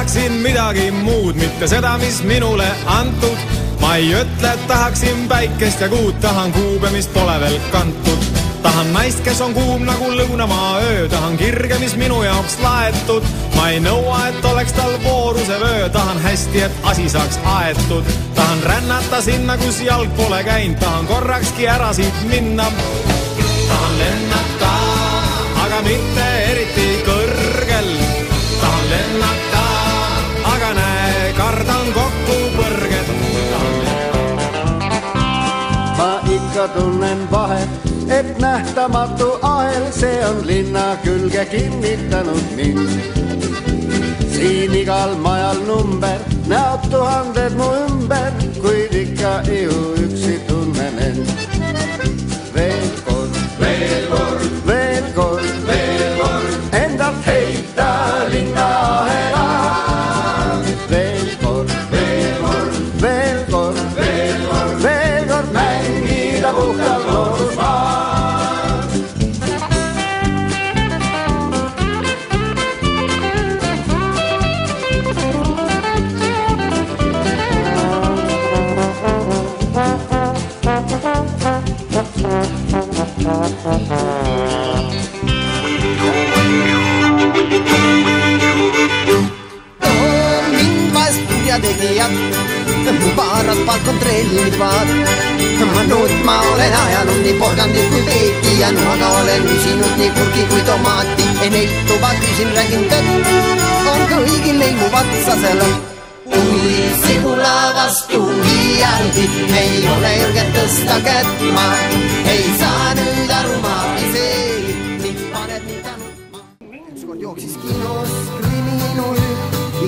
tahaksin midagi muud, mitte seda, mis minule antud. Ma ei ütle, et tahaksin päikest ja kuud, tahan kuube, mis pole veel kantud. Tahan naist, kes on kuum nagu lõunamaa öö, tahan kirge, mis minu jaoks laetud. Ma ei nõua, et oleks tal vooruse vöö, tahan hästi, et asi saaks aetud. Tahan rännata sinna, kus jalg pole käinud, tahan korrakski ära siit minna. Tahan lennata, aga mitte eriti kõrgel. Tahan lennata, aga näe, kardan kokku põrged. Ma ikka tunnen vahet, et nähtamatu ahel, see on linna külge kinnitanud mind. Siin igal majal number, näod tuhanded mu ümber, kuid ikka ju üksi tunnen end. Veel kord, veel kord, veel kord, veel kord, endalt heita linna ahela. Veel kord, veel kord, veel kord, veel kord, veel kord mängida puhtal loodusmaal. Tegijad, mu paaraspalt kontrollivad. Ma nutma olen ajanud nii porgandit kui peeti ja nuaga olen üsinud nii kurgi kui tomaati. Ei neiltuva küsin, räägin tõtt, on kõigil ei mu vatsasel. Kui sinula vastu viialdi, ei ole julget tõsta kätt ma. Ei saa nüüd aru ma, ei see, mind paned nii tanutma. Ükskord jooksis kinos kriminul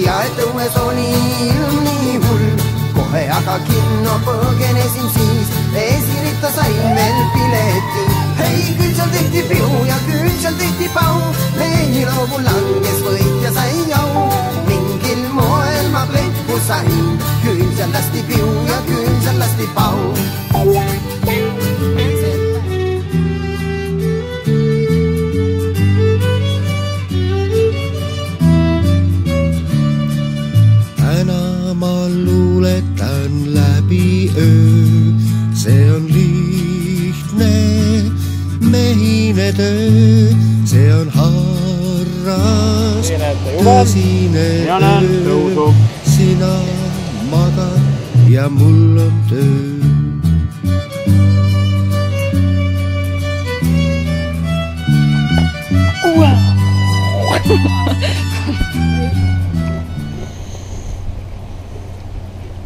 ja et õues oli ilm nii hull. Kohe aga kinno põgenesin siis, esirita sain veel pileti. Hei, küll seal tehti piu ja küll seal tehti pau. Lehiloogu langes võit ja sai jau. Mingil moel ma pletku sain, küll seal lasti piu ja küll seal lasti pau. Ma luuletan läbi öö, see on lihtne mehine töö, see on harras tõsine öö, sina magad ja mul on töö.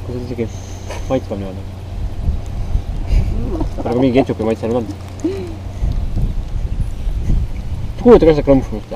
Kuidas isegi maitsvam nii on? Nagu mingi ketšupi maitse on. Kuulete ka seda krõmpsumust?